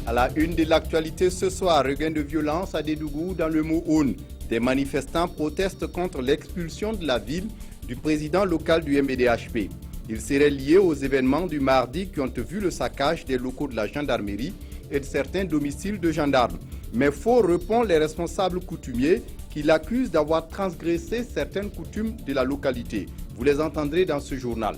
À la une de l'actualité ce soir, regain de violence à Dédougou dans le Mouhoun. Des manifestants protestent contre l'expulsion de la ville du président local du MBDHP. Il serait lié aux événements du mardi qui ont vu le saccage des locaux de la gendarmerie et de certains domiciles de gendarmes. Mais faux répond les responsables coutumiers qui l'accusent d'avoir transgressé certaines coutumes de la localité. Vous les entendrez dans ce journal.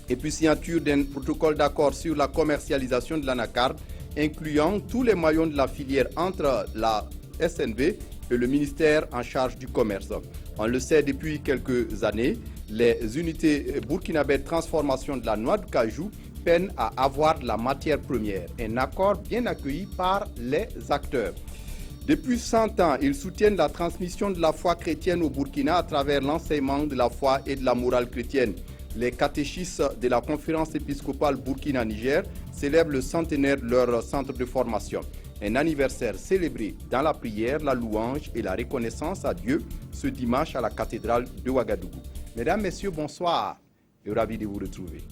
Et puis signature d'un protocole d'accord sur la commercialisation de l'anacarde, incluant tous les maillons de la filière entre la SNV et le ministère en charge du commerce. On le sait depuis quelques années, les unités burkinabè de transformation de la noix de cajou peinent à avoir de la matière première. Un accord bien accueilli par les acteurs. Depuis 100 ans, ils soutiennent la transmission de la foi chrétienne au Burkina à travers l'enseignement de la foi et de la morale chrétienne. Les catéchistes de la conférence épiscopale Burkina-Niger célèbrent le centenaire de leur centre de formation. Un anniversaire célébré dans la prière, la louange et la reconnaissance à Dieu ce dimanche à la cathédrale de Ouagadougou. Mesdames, Messieurs, bonsoir et ravi de vous retrouver.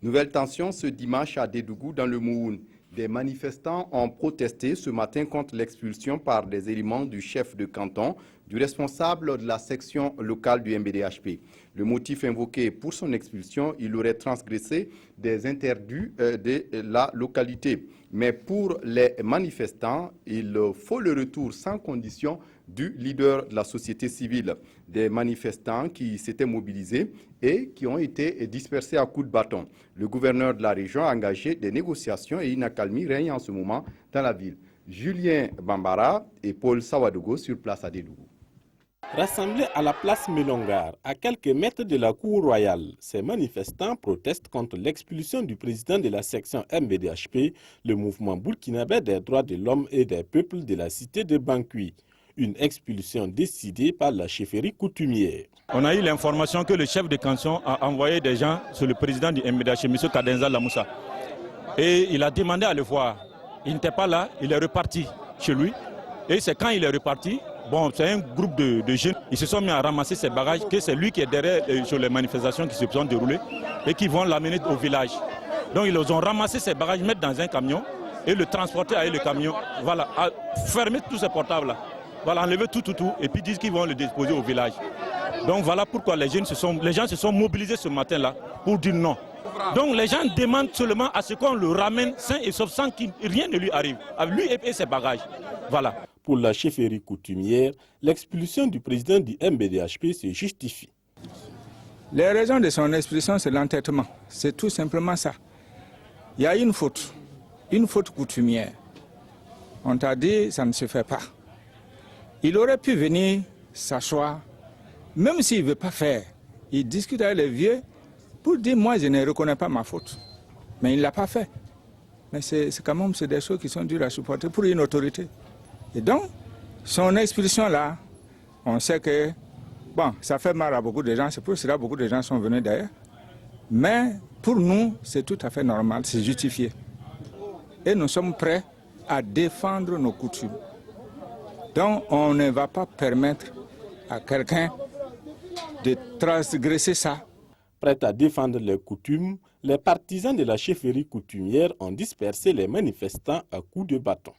Nouvelle tension ce dimanche à Dédougou dans le Mouhoun. Des manifestants ont protesté ce matin contre l'expulsion par des éléments du chef de canton, du responsable de la section locale du MBDHP. Le motif invoqué pour son expulsion, il aurait transgressé des interdits de la localité. Mais pour les manifestants, il faut le retour sans condition du leader de la société civile. Des manifestants qui s'étaient mobilisés et qui ont été dispersés à coups de bâton. Le gouverneur de la région a engagé des négociations et une accalmie règne en ce moment dans la ville. Julien Bambara et Paul Sawadogo sur place à Dédougou. Rassemblés à la place Melongar, à quelques mètres de la cour royale, ces manifestants protestent contre l'expulsion du président de la section MBDHP, le mouvement burkinabè des droits de l'homme et des peuples de la cité de Bankui. Une expulsion décidée par la chefferie coutumière. On a eu l'information que le chef de canton a envoyé des gens sur le président du MBDHP, M. Kadenza Lamoussa. Et il a demandé à le voir. Il n'était pas là, il est reparti chez lui. Et c'est quand il est reparti, bon, c'est un groupe de jeunes, ils se sont mis à ramasser ses bagages, que c'est lui qui est derrière sur les manifestations qui se sont déroulées et qui vont l'amener au village. Donc ils ont ramassé ses bagages, mettre dans un camion et le transporter avec le camion, voilà, à fermer tous ces portables-là. Voilà, enlever tout, et puis disent qu'ils vont le déposer au village. Donc voilà pourquoi les gens se sont mobilisés ce matin-là pour dire non. Donc les gens demandent seulement à ce qu'on le ramène sain et sauf sans que rien ne lui arrive, à lui et ses bagages. Voilà. Pour la chefferie coutumière, l'expulsion du président du MBDHP se justifie. Les raisons de son expulsion, c'est l'entêtement. C'est tout simplement ça. Il y a une faute coutumière. On t'a dit, ça ne se fait pas. Il aurait pu venir s'asseoir, même s'il ne veut pas faire. Il discute avec les vieux pour dire, moi, je ne reconnais pas ma faute. Mais il ne l'a pas fait. Mais c'est quand même des choses qui sont dures à supporter pour une autorité. Et donc, son expulsion-là, on sait que, bon, ça fait mal à beaucoup de gens, c'est pour cela que beaucoup de gens sont venus d'ailleurs. Mais pour nous, c'est tout à fait normal, c'est justifié. Et nous sommes prêts à défendre nos coutumes. Donc, on ne va pas permettre à quelqu'un de transgresser ça. Prêts à défendre les coutumes, les partisans de la chefferie coutumière ont dispersé les manifestants à coups de bâton.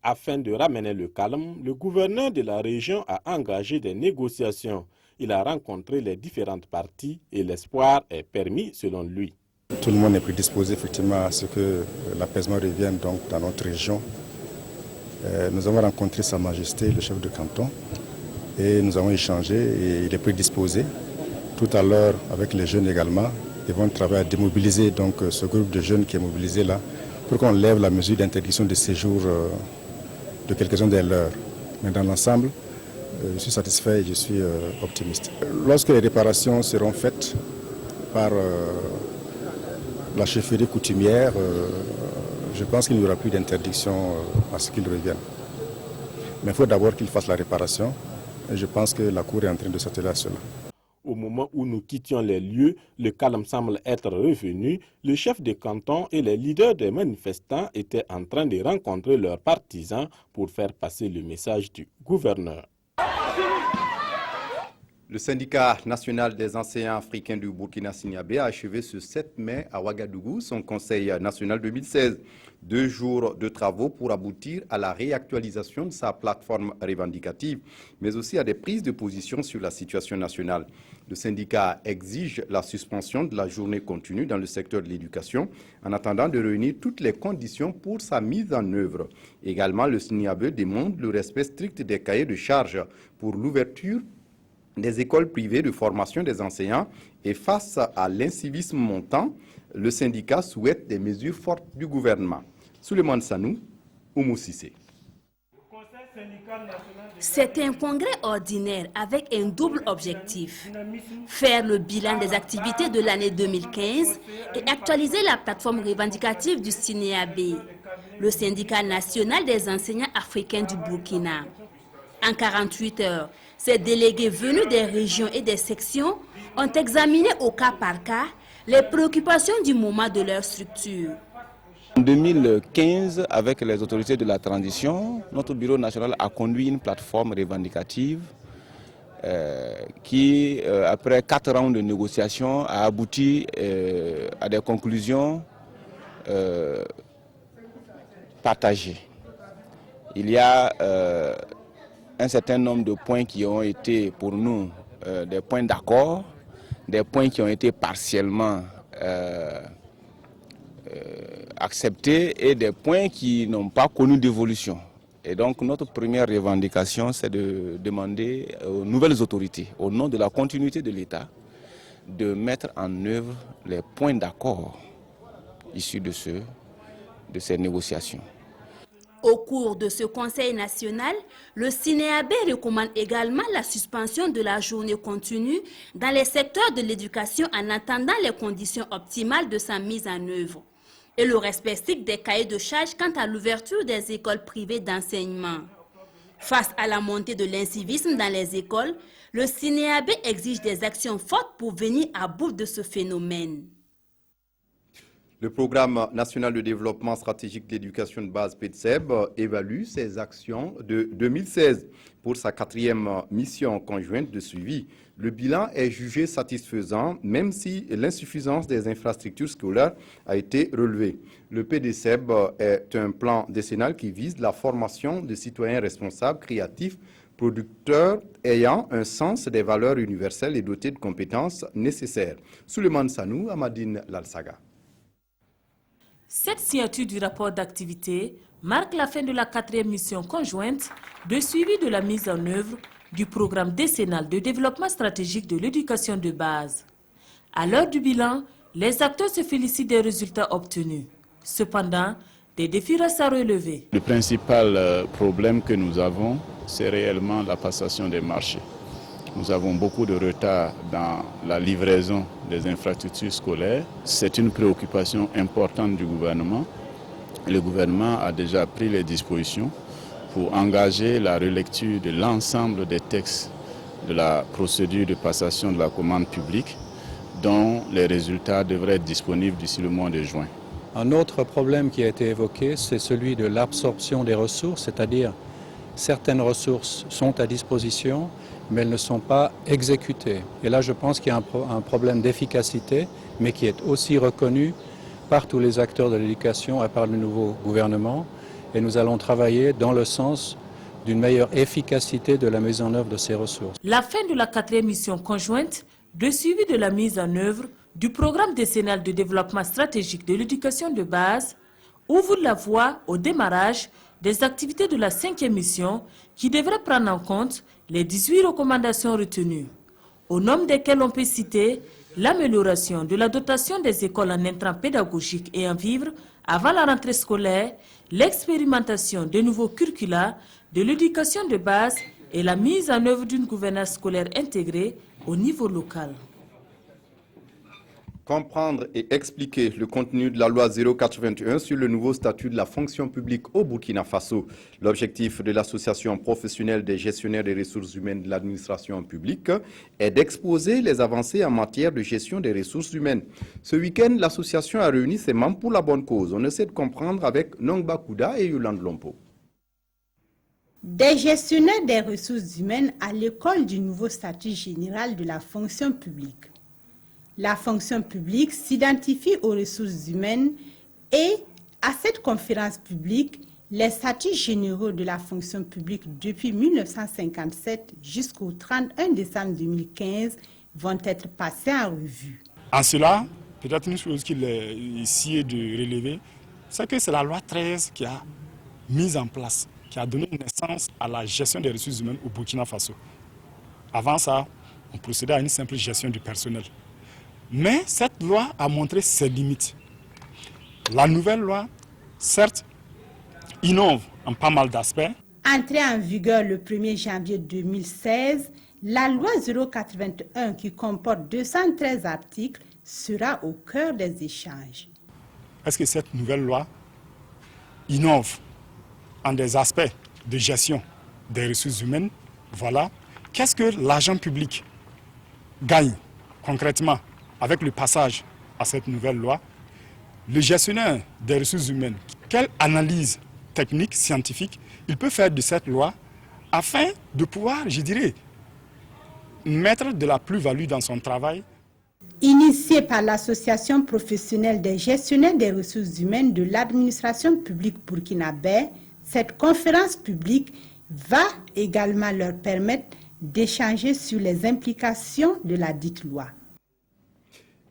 Afin de ramener le calme, le gouverneur de la région a engagé des négociations. Il a rencontré les différentes parties et l'espoir est permis selon lui. Tout le monde est prédisposé effectivement à ce que l'apaisement revienne donc dans notre région. Nous avons rencontré Sa Majesté, le chef de canton, et nous avons échangé et il est prédisposé. Tout à l'heure, avec les jeunes également, ils vont travailler à démobiliser donc ce groupe de jeunes qui est mobilisé là pour qu'on lève la mesure d'interdiction de séjour de quelques-uns des leurs. Mais dans l'ensemble, je suis satisfait et je suis optimiste. Lorsque les réparations seront faites par la chefferie coutumière, je pense qu'il n'y aura plus d'interdiction à ce qu'ils reviennent. Mais il faut d'abord qu'ils fassent la réparation et je pense que la Cour est en train de s'atteler à cela. Au moment où nous quittions les lieux, le calme semble être revenu. Le chef de canton et les leaders des manifestants étaient en train de rencontrer leurs partisans pour faire passer le message du gouverneur. Le syndicat national des enseignants africains du Burkina-Signabé a achevé ce 7 mai à Ouagadougou son conseil national 2016. 2 jours de travaux pour aboutir à la réactualisation de sa plateforme revendicative, mais aussi à des prises de position sur la situation nationale. Le syndicat exige la suspension de la journée continue dans le secteur de l'éducation en attendant de réunir toutes les conditions pour sa mise en œuvre. Également, le Signabé demande le respect strict des cahiers de charges pour l'ouverture des écoles privées de formation des enseignants et face à l'incivisme montant, le syndicat souhaite des mesures fortes du gouvernement. Souleymane Sanou, Oumou Sissé. C'est un congrès ordinaire avec un double objectif. Faire le bilan des activités de l'année 2015 et actualiser la plateforme revendicative du Signabé, le syndicat national des enseignants africains du Burkina. En 48 heures, ces délégués venus des régions et des sections ont examiné au cas par cas les préoccupations du moment de leur structure. En 2015, avec les autorités de la transition, notre bureau national a conduit une plateforme revendicative qui, après 4 rounds de négociations, a abouti à des conclusions partagées. Il y a un certain nombre de points qui ont été pour nous des points d'accord, des points qui ont été partiellement acceptés et des points qui n'ont pas connu d'évolution. Et donc notre première revendication, c'est de demander aux nouvelles autorités, au nom de la continuité de l'État, de mettre en œuvre les points d'accord issus de ces négociations. Au cours de ce Conseil national, le Signabé recommande également la suspension de la journée continue dans les secteurs de l'éducation en attendant les conditions optimales de sa mise en œuvre et le respect strict des cahiers de charges quant à l'ouverture des écoles privées d'enseignement. Face à la montée de l'incivisme dans les écoles, le Signabé exige des actions fortes pour venir à bout de ce phénomène. Le programme national de développement stratégique d'éducation de base PEDSEB évalue ses actions de 2016 pour sa 4e mission conjointe de suivi. Le bilan est jugé satisfaisant, même si l'insuffisance des infrastructures scolaires a été relevée. Le PDSEB est un plan décennal qui vise la formation de citoyens responsables, créatifs, producteurs ayant un sens des valeurs universelles et dotés de compétences nécessaires. Souleymane Sanou, Amadine Lalsaga. Cette signature du rapport d'activité marque la fin de la 4e mission conjointe de suivi de la mise en œuvre du programme décennal de développement stratégique de l'éducation de base. À l'heure du bilan, les acteurs se félicitent des résultats obtenus. Cependant, des défis restent à relever. Le principal problème que nous avons, c'est réellement la passation des marchés. Nous avons beaucoup de retard dans la livraison des infrastructures scolaires. C'est une préoccupation importante du gouvernement. Le gouvernement a déjà pris les dispositions pour engager la relecture de l'ensemble des textes de la procédure de passation de la commande publique, dont les résultats devraient être disponibles d'ici le mois de juin. Un autre problème qui a été évoqué, c'est celui de l'absorption des ressources, c'est-à-dire certaines ressources sont à disposition, mais elles ne sont pas exécutées. Et là, je pense qu'il y a un problème d'efficacité, mais qui est aussi reconnu par tous les acteurs de l'éducation et par le nouveau gouvernement. Et nous allons travailler dans le sens d'une meilleure efficacité de la mise en œuvre de ces ressources. La fin de la 4e mission conjointe de suivi de la mise en œuvre du programme décennal de développement stratégique de l'éducation de base ouvre la voie au démarrage des activités de la 5e mission qui devrait prendre en compte les 18 recommandations retenues, au nombre desquelles on peut citer l'amélioration de la dotation des écoles en intrants pédagogiques et en vivres avant la rentrée scolaire, l'expérimentation de nouveaux curricula de l'éducation de base et la mise en œuvre d'une gouvernance scolaire intégrée au niveau local. Comprendre et expliquer le contenu de la loi 0421 sur le nouveau statut de la fonction publique au Burkina Faso. L'objectif de l'association professionnelle des gestionnaires des ressources humaines de l'administration publique est d'exposer les avancées en matière de gestion des ressources humaines. Ce week-end, l'association a réuni ses membres pour la bonne cause. On essaie de comprendre avec Nongba Kouda et Yolande Lompo. Des gestionnaires des ressources humaines à l'école du nouveau statut général de la fonction publique. La fonction publique s'identifie aux ressources humaines et à cette conférence publique, les statuts généraux de la fonction publique depuis 1957 jusqu'au 31 décembre 2015 vont être passés en revue. En cela, peut-être une chose qu'il est ici de relever, c'est que c'est la loi 13 qui a mis en place, qui a donné naissance à la gestion des ressources humaines au Burkina Faso. Avant ça, on procédait à une simple gestion du personnel. Mais cette loi a montré ses limites. La nouvelle loi, certes, innove en pas mal d'aspects. Entrée en vigueur le 1er janvier 2016, la loi 081 qui comporte 213 articles sera au cœur des échanges. Est-ce que cette nouvelle loi innove en des aspects de gestion des ressources humaines? Voilà. Qu'est-ce que l'agent public gagne concrètement avec le passage à cette nouvelle loi? Le gestionnaire des ressources humaines, quelle analyse technique, scientifique, il peut faire de cette loi afin de pouvoir, je dirais, mettre de la plus-value dans son travail? Initiée par l'Association professionnelle des gestionnaires des ressources humaines de l'administration publique burkinabé, cette conférence publique va également leur permettre d'échanger sur les implications de la dite loi.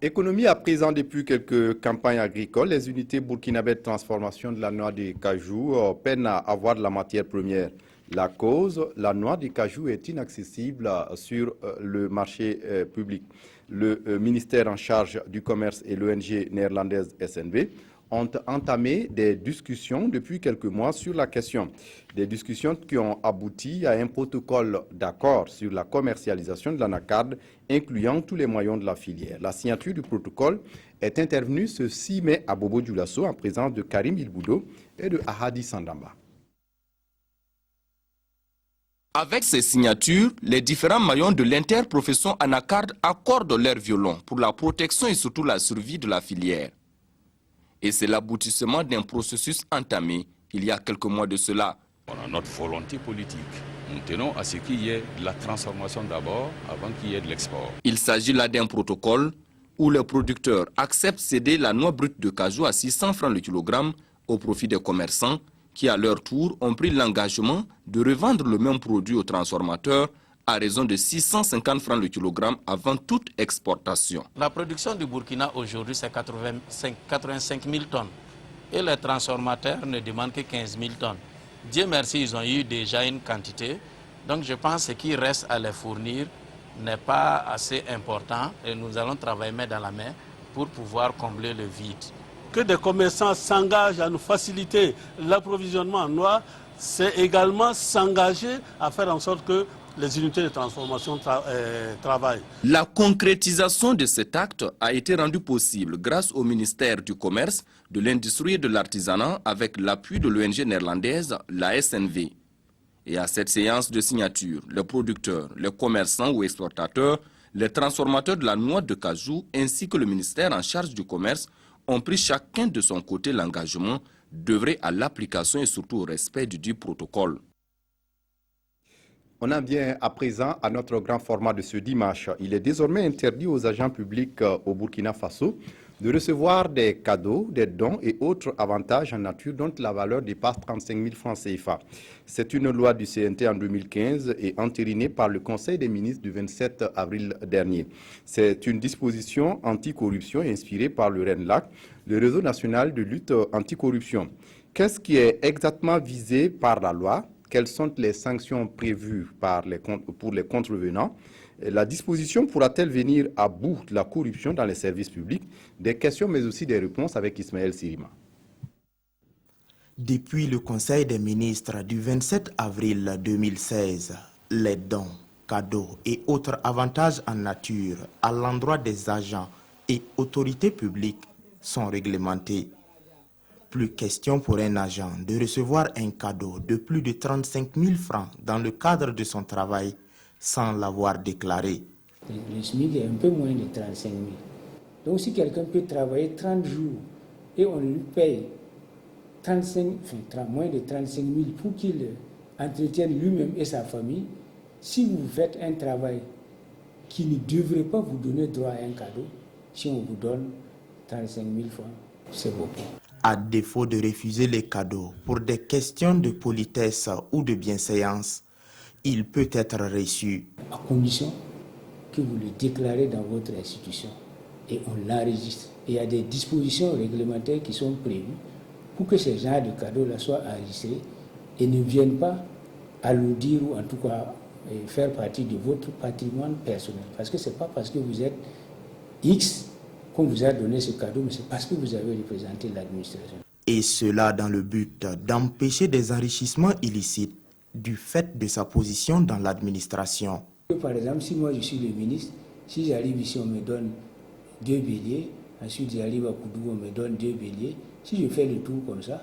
Économie à présent, depuis quelques campagnes agricoles, les unités burkinabées de transformation de la noix de cajou peinent à avoir de la matière première. La cause, la noix de cajou est inaccessible sur le marché public. Le ministère en charge du commerce et l'ONG néerlandaise SNV ont entamé des discussions depuis quelques mois sur la question. Des discussions qui ont abouti à un protocole d'accord sur la commercialisation de l'anacarde, incluant tous les maillons de la filière. La signature du protocole est intervenue ce 6 mai à Bobo Dioulasso en présence de Karim Ilboudo et de Ahadi Sandamba. Avec ces signatures, les différents maillons de l'interprofession anacarde accordent leur violon pour la protection et surtout la survie de la filière. Et c'est l'aboutissement d'un processus entamé il y a quelques mois de cela. On a notre volonté politique. Nous tenons à ce qu'il y ait de la transformation d'abord avant qu'il y ait de l'export. Il s'agit là d'un protocole où les producteurs acceptent céder la noix brute de cajou à 600 francs le kilogramme au profit des commerçants qui, à leur tour, ont pris l'engagement de revendre le même produit aux transformateurs à raison de 650 francs le kilogramme avant toute exportation. La production du Burkina aujourd'hui, c'est 85 000 tonnes. Et les transformateurs ne demandent que 15 000 tonnes. Dieu merci, ils ont eu déjà une quantité. Donc je pense que ce qui reste à les fournir n'est pas assez important. Et nous allons travailler main dans la main pour pouvoir combler le vide. Que des commerçants s'engagent à nous faciliter l'approvisionnement en noix, c'est également s'engager à faire en sorte que les unités de transformation travaillent. La concrétisation de cet acte a été rendue possible grâce au ministère du Commerce, de l'Industrie et de l'Artisanat avec l'appui de l'ONG néerlandaise, la SNV. Et à cette séance de signature, les producteurs, les commerçants ou exportateurs, les transformateurs de la noix de cajou ainsi que le ministère en charge du commerce ont pris chacun de son côté l'engagement d'œuvrer à l'application et surtout au respect du protocole. On en vient à présent à notre grand format de ce dimanche. Il est désormais interdit aux agents publics au Burkina Faso de recevoir des cadeaux, des dons et autres avantages en nature dont la valeur dépasse 35 000 francs CFA. C'est une loi du CNT en 2015 et entérinée par le Conseil des ministres du 27 avril dernier. C'est une disposition anticorruption inspirée par le RENLAC, le réseau national de lutte anticorruption. Qu'est-ce qui est exactement visé par la loi ? Quelles sont les sanctions prévues pour les contrevenants? La disposition pourra-t-elle venir à bout de la corruption dans les services publics? Des questions mais aussi des réponses avec Ismaël Sirima. Depuis le Conseil des ministres du 27 avril 2016, les dons, cadeaux et autres avantages en nature à l'endroit des agents et autorités publiques sont réglementés. Plus question pour un agent de recevoir un cadeau de plus de 35 000 francs dans le cadre de son travail sans l'avoir déclaré. Le SMIC est un peu moins de 35 000. Donc si quelqu'un peut travailler 30 jours et on lui paye moins de 35 000 pour qu'il entretienne lui-même et sa famille, si vous faites un travail qui ne devrait pas vous donner droit à un cadeau, si on vous donne 35 000 francs, c'est beaucoup. À défaut de refuser les cadeaux pour des questions de politesse ou de bienséance, il peut être reçu. À condition que vous le déclarez dans votre institution et on l'enregistre. Il y a des dispositions réglementaires qui sont prévues pour que ces genres de cadeaux-là soient enregistrés et ne viennent pas alourdir ou en tout cas faire partie de votre patrimoine personnel. Parce que ce n'est pas parce que vous êtes X qu'on vous a donné ce cadeau, mais c'est parce que vous avez représenté l'administration. Et cela dans le but d'empêcher des enrichissements illicites du fait de sa position dans l'administration. Par exemple, si moi je suis le ministre, si j'arrive ici, on me donne 2 béliers, ensuite j'arrive à Koudou, on me donne 2 béliers. Si je fais le tour comme ça,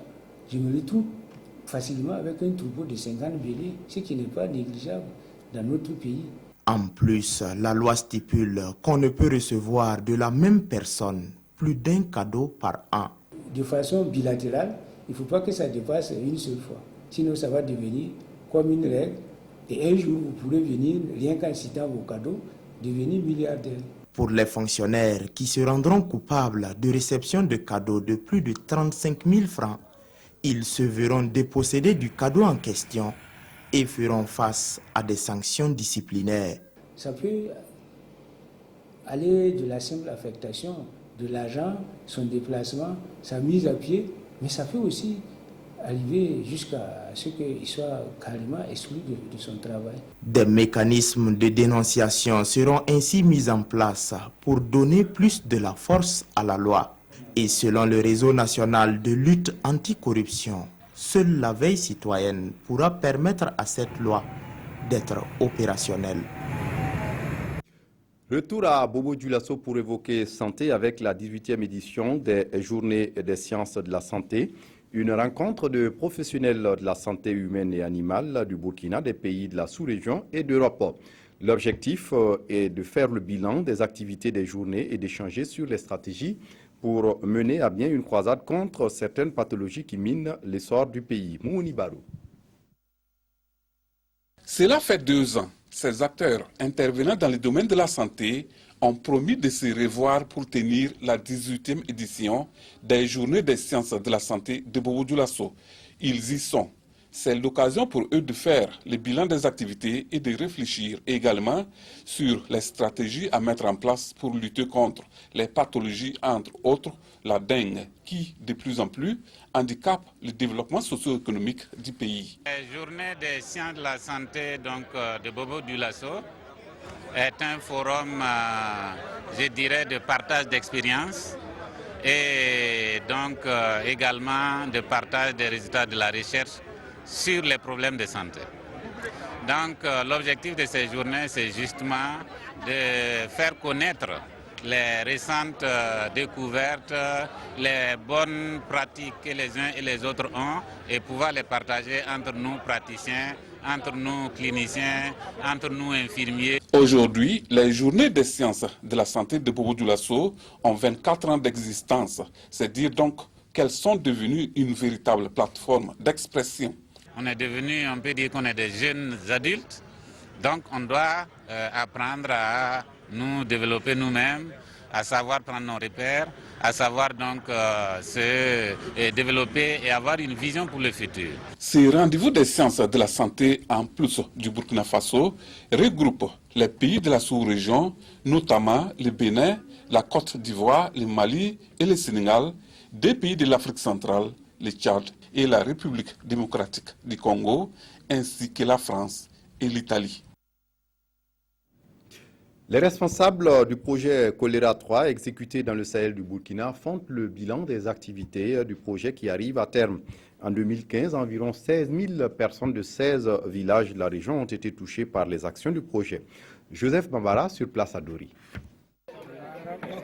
je me retrouve facilement avec un troupeau de 50 béliers, ce qui n'est pas négligeable dans notre pays. En plus, la loi stipule qu'on ne peut recevoir de la même personne plus d'un cadeau par an. De façon bilatérale, il ne faut pas que ça dépasse une seule fois. Sinon, ça va devenir comme une règle. Et un jour, vous pourrez venir, rien qu'en citant vos cadeaux, devenir milliardaire. Pour les fonctionnaires qui se rendront coupables de réception de cadeaux de plus de 35 000 francs, ils se verront dépossédés du cadeau en question et feront face à des sanctions disciplinaires. Ça peut aller de la simple affectation de l'agent, son déplacement, sa mise à pied, mais ça peut aussi arriver jusqu'à ce qu'il soit carrément exclu de son travail. Des mécanismes de dénonciation seront ainsi mis en place pour donner plus de la force à la loi. Et selon le réseau national de lutte anticorruption, seule la veille citoyenne pourra permettre à cette loi d'être opérationnelle. Retour à Bobo Dioulasso pour évoquer santé avec la 18e édition des Journées des sciences de la santé. Une rencontre de professionnels de la santé humaine et animale du Burkina, des pays de la sous-région et d'Europe. L'objectif est de faire le bilan des activités des journées et d'échanger sur les stratégies pour mener à bien une croisade contre certaines pathologies qui minent l'essor du pays. Moumouni Barou. Cela fait 2 ans. Ces acteurs intervenant dans le domaine de la santé ont promis de se revoir pour tenir la 18e édition des Journées des sciences de la santé de Bobo Dioulasso. Ils y sont. C'est l'occasion pour eux de faire le bilan des activités et de réfléchir également sur les stratégies à mettre en place pour lutter contre les pathologies, entre autres la dengue, qui de plus en plus handicape le développement socio-économique du pays. La Journée des sciences de la santé de Bobo Dioulasso est un forum, je dirais, de partage d'expériences et donc également de partage des résultats de la recherche sur les problèmes de santé. Donc l'objectif de ces journées, c'est justement de faire connaître les récentes découvertes, les bonnes pratiques que les uns et les autres ont et pouvoir les partager entre nous praticiens, entre nous cliniciens, entre nous infirmiers. Aujourd'hui, les Journées des sciences de la santé de Bobo Dioulasso ont 24 ans d'existence. C'est dire donc qu'elles sont devenues une véritable plateforme d'expression. On est devenu, on peut dire qu'on est des jeunes adultes, donc on doit apprendre à nous développer nous-mêmes, à savoir prendre nos repères, à savoir donc se développer et avoir une vision pour le futur. Ces rendez-vous des sciences de la santé, en plus du Burkina Faso, regroupent les pays de la sous-région, notamment le Bénin, la Côte d'Ivoire, le Mali et le Sénégal, des pays de l'Afrique centrale, le Tchad et la République démocratique du Congo, ainsi que la France et l'Italie. Les responsables du projet Choléra 3 exécuté dans le Sahel du Burkina font le bilan des activités du projet qui arrive à terme. En 2015, environ 16 000 personnes de 16 villages de la région ont été touchées par les actions du projet. Joseph Bambara sur place à Dori.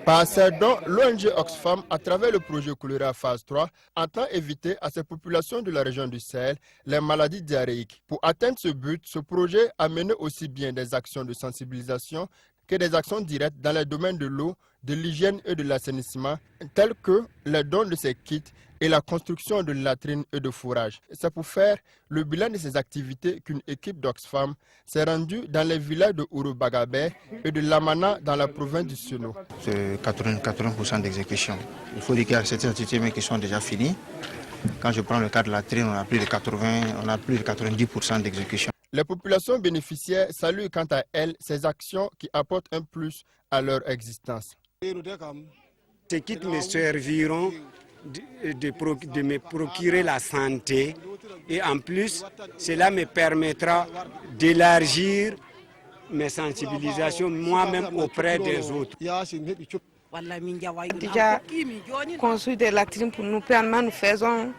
Par ces dons, l'ONG Oxfam, à travers le projet Choléra phase 3, entend éviter à ces populations de la région du Sahel les maladies diarrhéiques. Pour atteindre ce but, ce projet a mené aussi bien des actions de sensibilisation que des actions directes dans les domaines de l'eau, de l'hygiène et de l'assainissement, telles que les dons de ces kits et la construction de latrines et de fourrages. C'est pour faire le bilan de ces activités qu'une équipe d'Oxfam s'est rendue dans les villages de Ouro-Bagabé et de Lamana dans la province du Seno. C'est 80% d'exécution. Il faut dire qu'il y a certaines activités qui sont déjà finies. Quand je prends le cas de la latrine, on a plus de 90% d'exécution. Les populations bénéficiaires saluent quant à elles ces actions qui apportent un plus à leur existence. Ce qui me serviront de me procurer la santé et en plus, cela me permettra d'élargir mes sensibilisations moi-même auprès des autres. Déjà construit des latrines pour nous permettre, nous faisons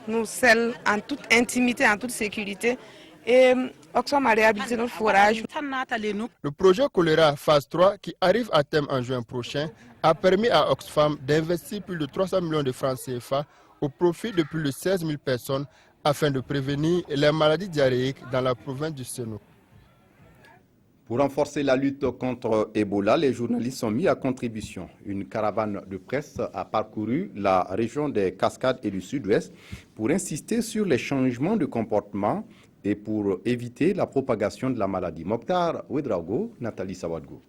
nous seuls en toute intimité, en toute sécurité. Et Oxfam a réhabilité notre forage. Le projet choléra phase 3 qui arrive à terme en juin prochain a permis à Oxfam d'investir plus de 300 millions de francs CFA au profit de plus de 16 000 personnes afin de prévenir les maladies diarrhéiques dans la province du Seno. Pour renforcer la lutte contre Ebola, les journalistes sont mis à contribution. Une caravane de presse a parcouru la région des Cascades et du Sud-Ouest pour insister sur les changements de comportement et pour éviter la propagation de la maladie. Mokhtar Ouedraogo, Nathalie Sawadgo.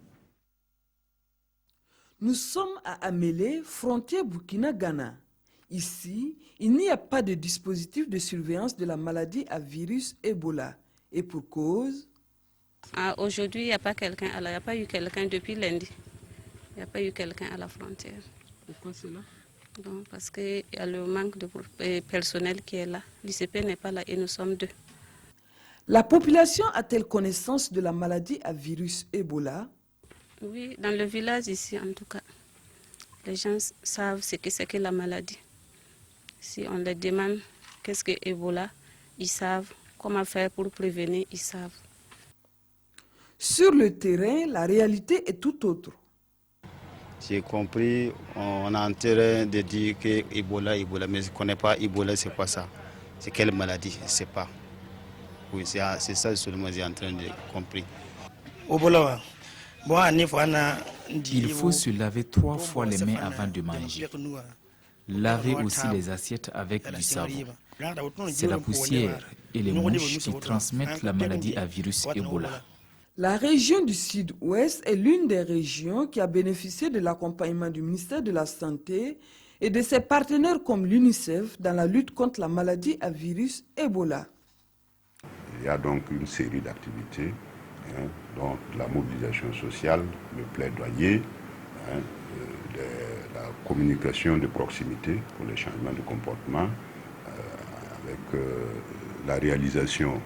Nous sommes à Amélé, frontière Burkina-Ghana. Ici, il n'y a pas de dispositif de surveillance de la maladie à virus Ebola. Et pour cause... Aujourd'hui, il n'y a pas quelqu'un, il n'y a pas eu quelqu'un depuis lundi. Il n'y a pas eu quelqu'un à la frontière. Pourquoi cela? Donc, parce qu'il y a le manque de personnel qui est là. L'ICP n'est pas là et nous sommes deux. La population a-t-elle connaissance de la maladie à virus Ebola? Oui, dans le village ici en tout cas. Les gens savent ce que c'est que la maladie. Si on leur demande qu'est-ce que Ebola, ils savent. Comment faire pour prévenir, ils savent. Sur le terrain, la réalité est tout autre. J'ai compris, on est en train de dire que Ebola, mais je ne connais pas Ebola, c'est quoi ça? C'est quelle maladie? Je ne sais pas. Oui, c'est ça seulement que j'ai en train de comprendre. Il faut se laver 3 fois les mains avant de manger. Laver aussi les assiettes avec du savon. C'est la poussière et les mouches qui transmettent la maladie à virus Ebola. La région du Sud-Ouest est l'une des régions qui a bénéficié de l'accompagnement du ministère de la Santé et de ses partenaires comme l'UNICEF dans la lutte contre la maladie à virus Ebola. Il y a donc une série d'activités, donc la mobilisation sociale, le plaidoyer, la communication de proximité pour les changements de comportement, avec la réalisation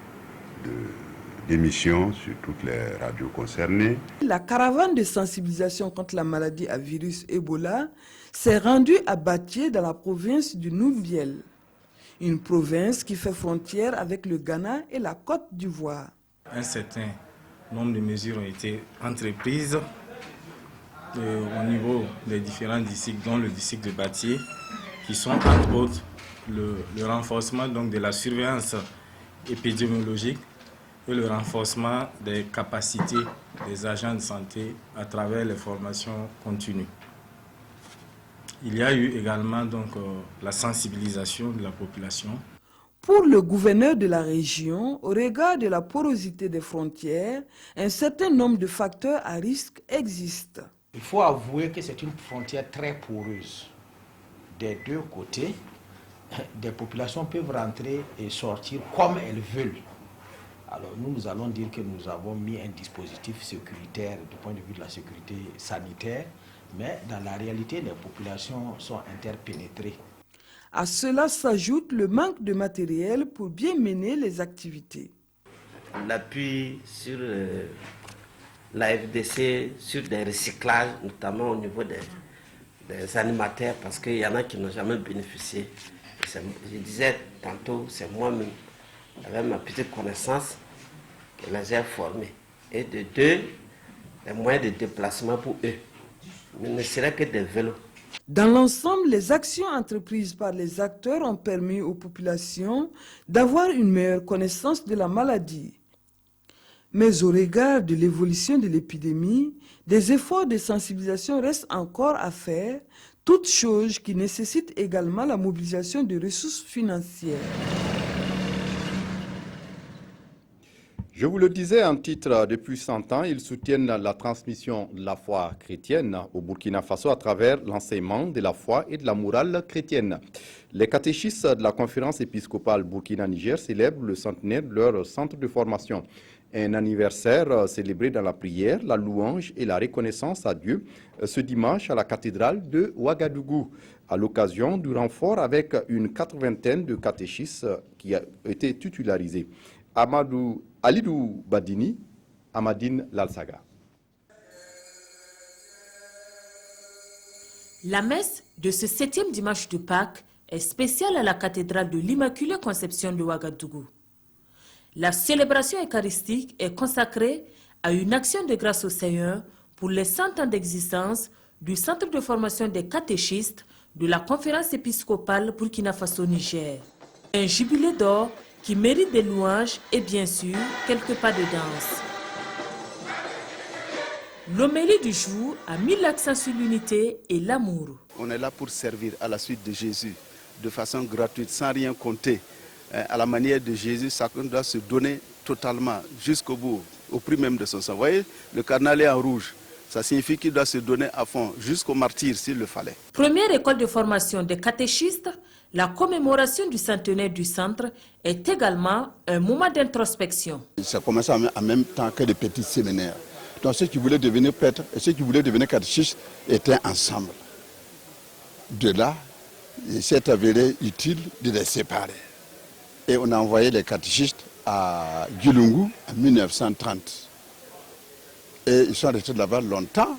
d'émissions sur toutes les radios concernées. La caravane de sensibilisation contre la maladie à virus Ebola s'est rendue à Batié dans la province du Noubiel, une province qui fait frontière avec le Ghana et la Côte d'Ivoire. Un certain nombre de mesures ont été entreprises au niveau des différents districts, dont le district de Batié, qui sont entre autres le renforcement donc, de la surveillance épidémiologique et le renforcement des capacités des agents de santé à travers les formations continues. Il y a eu également donc, la sensibilisation de la population. Pour le gouverneur de la région, au regard de la porosité des frontières, un certain nombre de facteurs à risque existent. Il faut avouer que c'est une frontière très poreuse. Des deux côtés, des populations peuvent rentrer et sortir comme elles veulent. Alors nous allons dire que nous avons mis un dispositif sécuritaire du point de vue de la sécurité sanitaire, mais dans la réalité, les populations sont interpénétrées. À cela s'ajoute le manque de matériel pour bien mener les activités. On appuie sur la FDC, sur des recyclages, notamment au niveau des animateurs, parce qu'il y en a qui n'ont jamais bénéficié. Je disais tantôt, c'est moi-même, avec ma petite connaissance, qui les ai formés. Et de deux, les moyens de déplacement pour eux. Il ne serait que des vélos. Dans l'ensemble, les actions entreprises par les acteurs ont permis aux populations d'avoir une meilleure connaissance de la maladie. Mais au regard de l'évolution de l'épidémie, des efforts de sensibilisation restent encore à faire, Toute chose qui nécessite également la mobilisation de ressources financières. Je vous le disais en titre, depuis 100 ans, ils soutiennent la transmission de la foi chrétienne au Burkina Faso à travers l'enseignement de la foi et de la morale chrétienne. Les catéchistes de la conférence épiscopale Burkina-Niger célèbrent le centenaire de leur centre de formation. Un anniversaire célébré dans la prière, la louange et la reconnaissance à Dieu ce dimanche à la cathédrale de Ouagadougou, à l'occasion du renfort avec une 80aine de catéchistes qui a été titularisés. Alidou Badini, Amadine Lalsaga. La messe de ce 7e dimanche de Pâques est spéciale à la cathédrale de l'Immaculée Conception de Ouagadougou. La célébration eucharistique est consacrée à une action de grâce au Seigneur pour les 100 ans d'existence du Centre de formation des catéchistes de la conférence épiscopale Burkina Faso-Niger. Un jubilé d'or qui mérite des louanges et bien sûr quelques pas de danse. L'homélie du jour a mis l'accent sur l'unité et l'amour. On est là pour servir à la suite de Jésus de façon gratuite, sans rien compter. À la manière de Jésus, chacun doit se donner totalement jusqu'au bout, au prix même de son sang. Vous voyez, le cardinal est en rouge. Ça signifie qu'il doit se donner à fond, jusqu'au martyr s'il le fallait. Première école de formation des catéchistes, la commémoration du centenaire du centre est également un moment d'introspection. Ça commence en même temps que des petits séminaires. Donc ceux qui voulaient devenir prêtres et ceux qui voulaient devenir catéchistes étaient ensemble. De là, il s'est avéré utile de les séparer. Et on a envoyé les catéchistes à Gilungu en 1930. Et ils sont restés là-bas longtemps.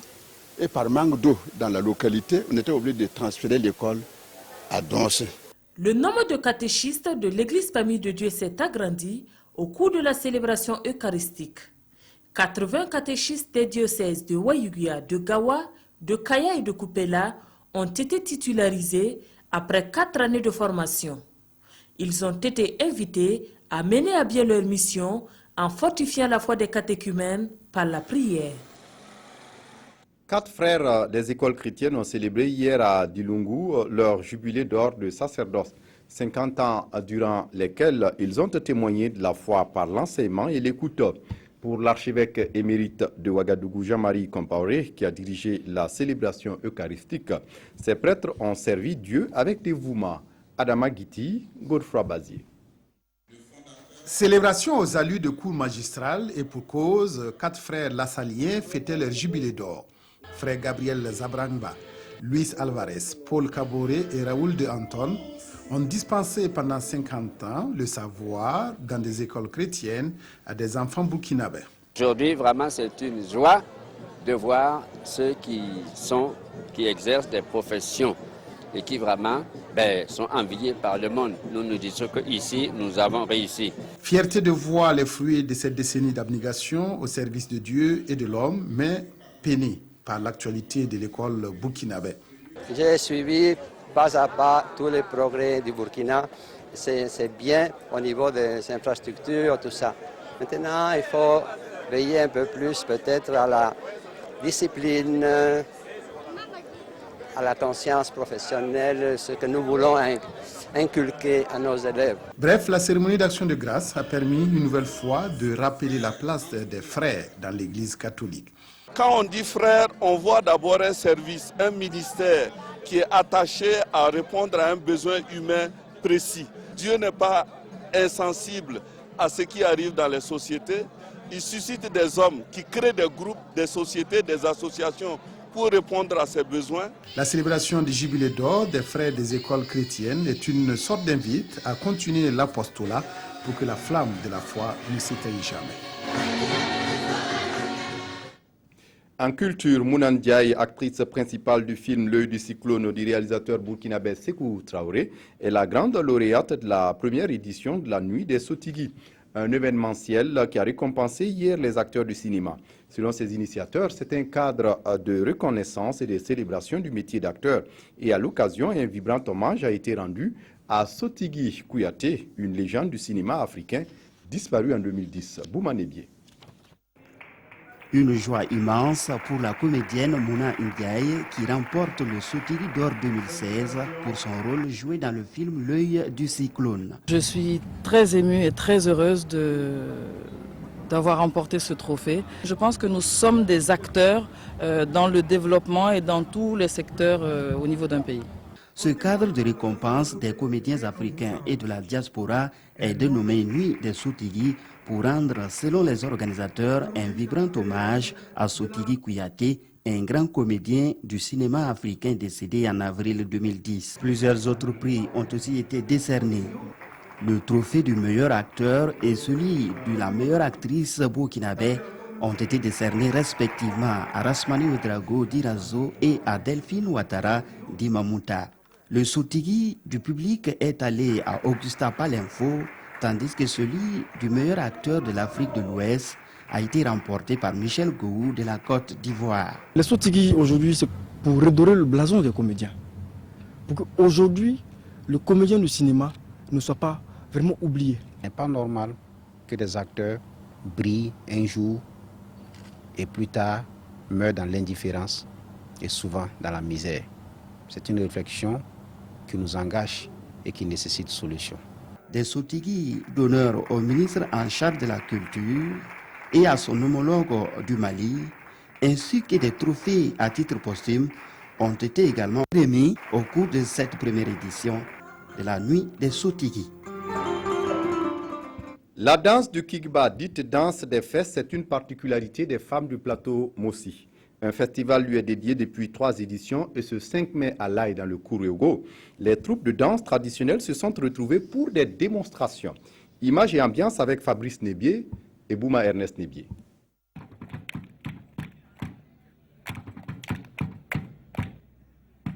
Et par manque d'eau dans la localité, on était obligé de transférer l'école à Doncé. Le nombre de catéchistes de l'Église Famille de Dieu s'est agrandi au cours de la célébration eucharistique. 80 catéchistes des diocèses de Wayuguia, de Gawa, de Kaya et de Kupela ont été titularisés après 4 années de formation. Ils ont été invités à mener à bien leur mission en fortifiant la foi des catéchumènes par la prière. 4 frères des écoles chrétiennes ont célébré hier à Dilungu leur jubilé d'or de sacerdoce, 50 ans durant lesquels ils ont témoigné de la foi par l'enseignement et l'écoute. Pour l'archevêque émérite de Ouagadougou, Jean-Marie Compaoré, qui a dirigé la célébration eucharistique, ces prêtres ont servi Dieu avec dévouement. Adama Guiti, Godefroy Bazier. Célébration aux allus de cour magistrale et pour cause, 4 frères lassaliens fêtaient leur jubilé d'or. Frère Gabriel Zabrangba, Luis Alvarez, Paul Caboré et Raoul de Anton ont dispensé pendant 50 ans le savoir dans des écoles chrétiennes à des enfants burkinabés. Aujourd'hui, vraiment, c'est une joie de voir ceux qui exercent des professions et qui vraiment sont enviés par le monde. Nous nous disons qu'ici, nous avons réussi. Fierté de voir les fruits de cette décennie d'abnégation au service de Dieu et de l'homme, mais peinée par l'actualité de l'école burkinabé. J'ai suivi pas à pas tous les progrès du Burkina. C'est bien au niveau des infrastructures, tout ça. Maintenant, il faut veiller un peu plus peut-être à la discipline, à la conscience professionnelle, ce que nous voulons inculquer à nos élèves. Bref, la cérémonie d'action de grâce a permis une nouvelle fois de rappeler la place des frères dans l'Église catholique. Quand on dit frère, on voit d'abord un service, un ministère qui est attaché à répondre à un besoin humain précis. Dieu n'est pas insensible à ce qui arrive dans les sociétés. Il suscite des hommes qui créent des groupes, des sociétés, des associations pour répondre à ces besoins. La célébration du jubilé d'or des frères des écoles chrétiennes est une sorte d'invite à continuer l'apostolat pour que la flamme de la foi ne s'éteigne jamais. En culture, Mounan Ndiaye, actrice principale du film L'œil du cyclone du réalisateur burkinabé Sékou Traoré, est la grande lauréate de la première édition de la Nuit des Sotigui, un événementiel qui a récompensé hier les acteurs du cinéma. Selon ses initiateurs, c'est un cadre de reconnaissance et de célébration du métier d'acteur. Et à l'occasion, un vibrant hommage a été rendu à Sotigui Kouyaté, une légende du cinéma africain disparue en 2010. Bouma Nebié. Une joie immense pour la comédienne Mouna Ndiaye qui remporte le Sotiri d'or 2016 pour son rôle joué dans le film L'œil du cyclone. Je suis très émue et très heureuse d'avoir remporté ce trophée. Je pense que nous sommes des acteurs dans le développement et dans tous les secteurs au niveau d'un pays. Ce cadre de récompense des comédiens africains et de la diaspora est dénommé Nuit des Sotiri pour rendre, selon les organisateurs, un vibrant hommage à Sotiri Kouyaté, un grand comédien du cinéma africain décédé en avril 2010. Plusieurs autres prix ont aussi été décernés. Le trophée du meilleur acteur et celui de la meilleure actrice burkinabé ont été décernés respectivement à Rasmani Ouedraogo d'Irazo et à Delphine Ouattara d'Imamouta. Le Sotiri du public est allé à Augusta Palinfo, tandis que celui du meilleur acteur de l'Afrique de l'Ouest a été remporté par Michel Gou de la Côte d'Ivoire. Le Sotiri aujourd'hui, c'est pour redorer le blason des comédiens. Pour qu'aujourd'hui, le comédien du cinéma ne soit pas vraiment oublié. Il n'est pas normal que des acteurs brillent un jour et plus tard meurent dans l'indifférence et souvent dans la misère. C'est une réflexion qui nous engage et qui nécessite solution. Des Sotiri d'honneur au ministre en charge de la culture et à son homologue du Mali, ainsi que des trophées à titre posthume, ont été également remis au cours de cette première édition de la Nuit des Sotiri. La danse du Kigba, dite danse des fesses, c'est une particularité des femmes du plateau Mossi. Un festival lui est dédié depuis 3 éditions et ce 5 mai à Laye dans le Kouréogo, les troupes de danse traditionnelles se sont retrouvées pour des démonstrations. Images et ambiance avec Fabrice Nébier et Bouma Ernest Nébier.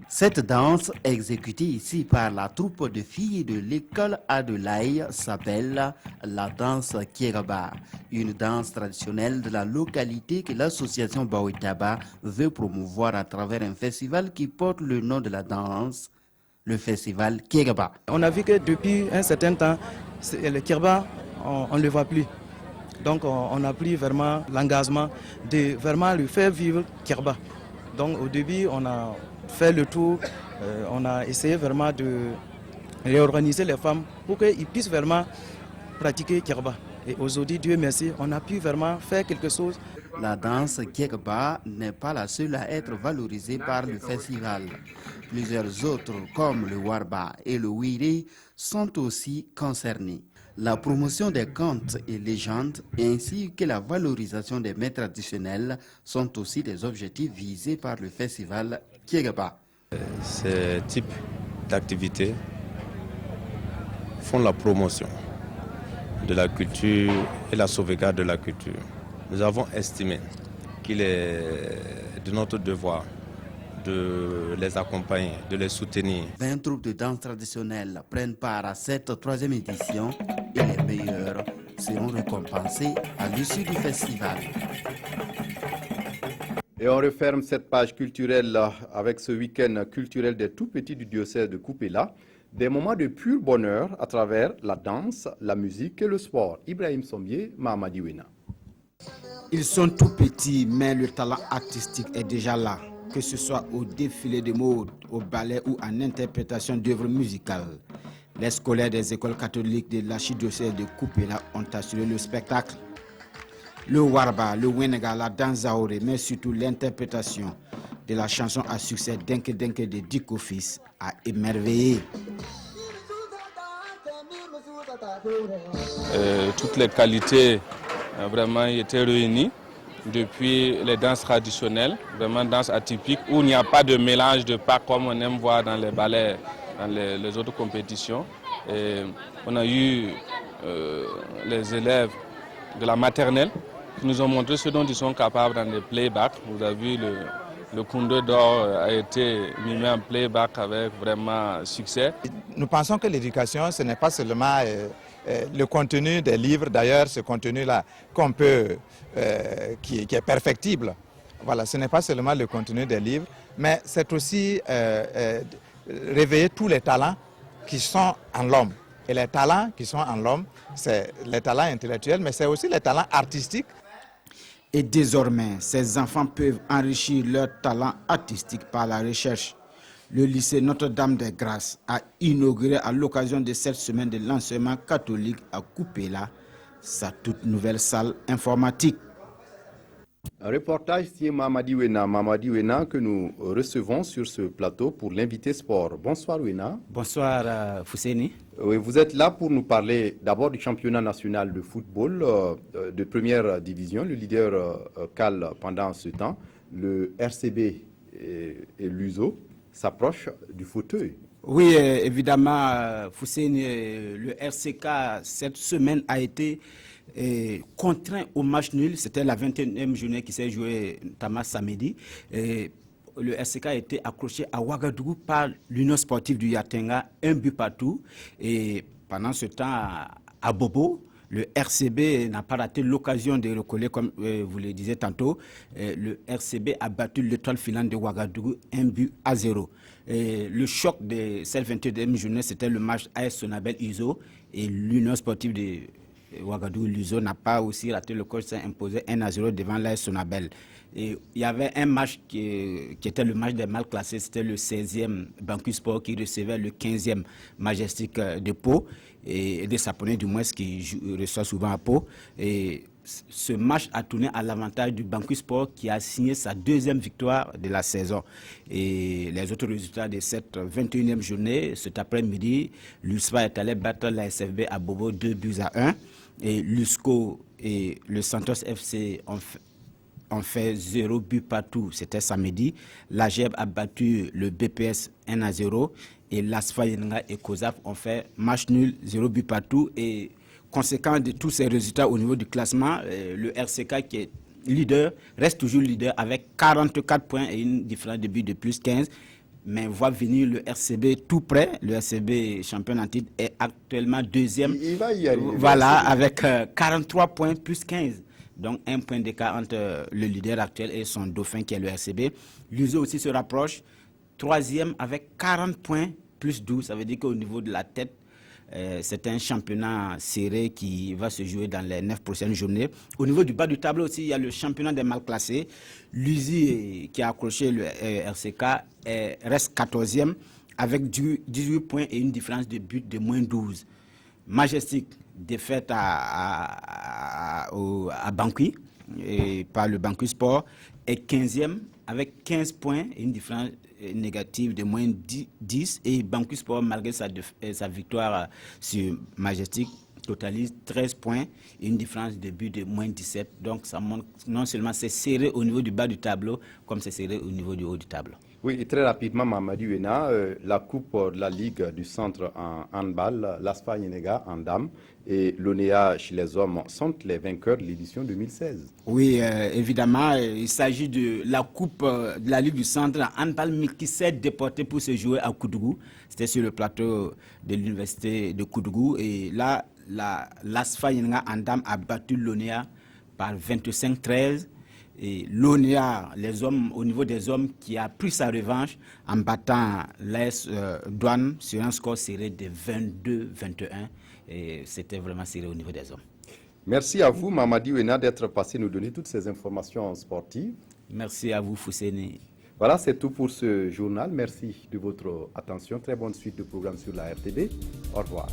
Cette danse, exécutée ici par la troupe de filles de l'école Adelaï, s'appelle la danse Kieraba, une danse traditionnelle de la localité que l'association Baoitaba veut promouvoir à travers un festival qui porte le nom de la danse, le festival Kieraba. On a vu que depuis un certain temps, le Kieraba, on ne le voit plus. Donc on a pris vraiment l'engagement de vraiment le faire vivre Kieraba. Donc au début, on a fait le tour, on a essayé vraiment de réorganiser les femmes pour qu'ils puissent vraiment pratiquer Kieraba. Et aujourd'hui, Dieu merci, on a pu vraiment faire quelque chose. La danse Kieraba n'est pas la seule à être valorisée par le festival. Plusieurs autres, comme le Warba et le Wiri, sont aussi concernés. La promotion des contes et légendes ainsi que la valorisation des mets traditionnels sont aussi des objectifs visés par le festival Kieraba. Ces types d'activités font la promotion de la culture et la sauvegarde de la culture. Nous avons estimé qu'il est de notre devoir de les accompagner, de les soutenir. 20 troupes de danse traditionnelle prennent part à cette 3e édition et les meilleurs seront récompensés à l'issue du festival. Et on referme cette page culturelle avec ce week-end culturel des tout-petits du diocèse de Kupela. Des moments de pur bonheur à travers la danse, la musique et le sport. Ibrahim Sombier, Mahamadi Wena. Ils sont tout petits, mais le talent artistique est déjà là. Que ce soit au défilé de mode, au ballet ou en interprétation d'œuvres musicales. Les scolaires des écoles catholiques de l'archidiocèse de Kupela ont assuré le spectacle. Le Warba, le Wenega, la danse Zaoré, mais surtout l'interprétation de la chanson à succès Denke Denke de Diko Fils a émerveillé. Toutes les qualités vraiment étaient réunies. Depuis les danses traditionnelles, vraiment danses atypiques, où il n'y a pas de mélange de pas comme on aime voir dans les ballets, dans les autres compétitions. Et on a eu les élèves de la maternelle qui nous ont montré ce dont ils sont capables dans les playbacks. Vous avez vu le Koundé d'or a été mimé en playback avec vraiment succès. Nous pensons que l'éducation, ce n'est pas seulement le contenu des livres, d'ailleurs ce contenu-là qu'on peut, qui est perfectible. Voilà, ce n'est pas seulement le contenu des livres, mais c'est aussi réveiller tous les talents qui sont en l'homme. Et les talents qui sont en l'homme, c'est les talents intellectuels, mais c'est aussi les talents artistiques. Et désormais, ces enfants peuvent enrichir leur talent artistique par la recherche. Le lycée Notre-Dame des Grâces a inauguré à l'occasion de cette semaine de l'enseignement catholique à Kupela sa toute nouvelle salle informatique. Un reportage signé Mamadi Wena que nous recevons sur ce plateau pour l'invité sport. Bonsoir Wena. Bonsoir Fousséni. Oui, vous êtes là pour nous parler d'abord du championnat national de football de première division. Le leader cale pendant ce temps. Le RCB et l'USO s'approchent du fauteuil. Oui, évidemment, Fousséni, le RCK cette semaine a été contraint au match nul. C'était la 21e journée qui s'est jouée notamment samedi. Le RCK a été accroché à Ouagadougou par l'Union sportive du Yatenga, 1 but partout. Et pendant ce temps, à Bobo, le RCB n'a pas raté l'occasion de recoller, comme vous le disiez tantôt. Le RCB a battu l'étoile filante de Ouagadougou, 1-0. Le choc de cette 21e journée, c'était le match AS Sonabel-Iso. Et l'Union sportive de Ouagadougou, l'USO, n'a pas aussi raté le coach, s'est imposé 1-0 devant l'AS Sonabel. Et il y avait un match qui était le match des mal classés, c'était le 16e Banque Sport qui recevait le 15e Majestic de Pau, et des Saponnais du moins qui reçoit souvent à Pau. Et ce match a tourné à l'avantage du Banque Sport qui a signé sa 2e victoire de la saison. Et les autres résultats de cette 21e journée, cet après-midi, l'USPA est allé battre la SFB à Bobo 2-1. Et l'USCO et le Santos FC ont fait 0 but partout, c'était samedi. L'AGEB a battu le BPS 1-0 et l'ASFA Yenga et COSAF ont fait match nul, 0 but partout. Et conséquent de tous ces résultats au niveau du classement, le RCK qui est leader reste toujours leader avec 44 points et une différence de but de plus 15. Mais voit venir le RCB tout près. Le RCB champion en titre est actuellement 2e. Il va y arriver. Voilà, avec 43 points plus 15. Donc un point d'écart entre le leader actuel et son dauphin qui est le RCB. L'USO aussi se rapproche. 3e avec 40 points plus 12. Ça veut dire qu'au niveau de la tête, c'est un championnat serré qui va se jouer dans les 9 prochaines journées. Au niveau du bas du tableau aussi, il y a le championnat des mal classés. L'USI qui a accroché le RCK reste 14e avec 18 points et une différence de but de moins 12. Majestic, défaite à Bangui par le Bangui Sport, est 15e avec 15 points et une différence négative de moins 10. Et Bangui Sport, malgré sa victoire sur Majestic, totalise 13 points et une différence de but de moins 17. Donc ça montre non seulement c'est serré au niveau du bas du tableau, comme c'est serré au niveau du haut du tableau. Oui, et très rapidement, Mamadi Wena, la Coupe de la Ligue du Centre en handball, l'ASFA Yenega en dames et l'ONEA chez les hommes sont les vainqueurs de l'édition 2016. Oui, évidemment, il s'agit de la Coupe de la Ligue du Centre en handball, mais qui s'est déportée pour se jouer à Koudougou. C'était sur le plateau de l'université de Koudougou. Et là, l'ASFA Yenega en dames a battu l'ONEA par 25-13. Et l'ONEA, les hommes, au niveau des hommes, qui a pris sa revanche en battant l'AS Douane sur un score serré de 22-21. Et c'était vraiment serré au niveau des hommes. Merci à vous, Mamadi Wena, d'être passé nous donner toutes ces informations sportives. Merci à vous, Fousséni. Voilà, c'est tout pour ce journal. Merci de votre attention. Très bonne suite de programme sur la RTB. Au revoir.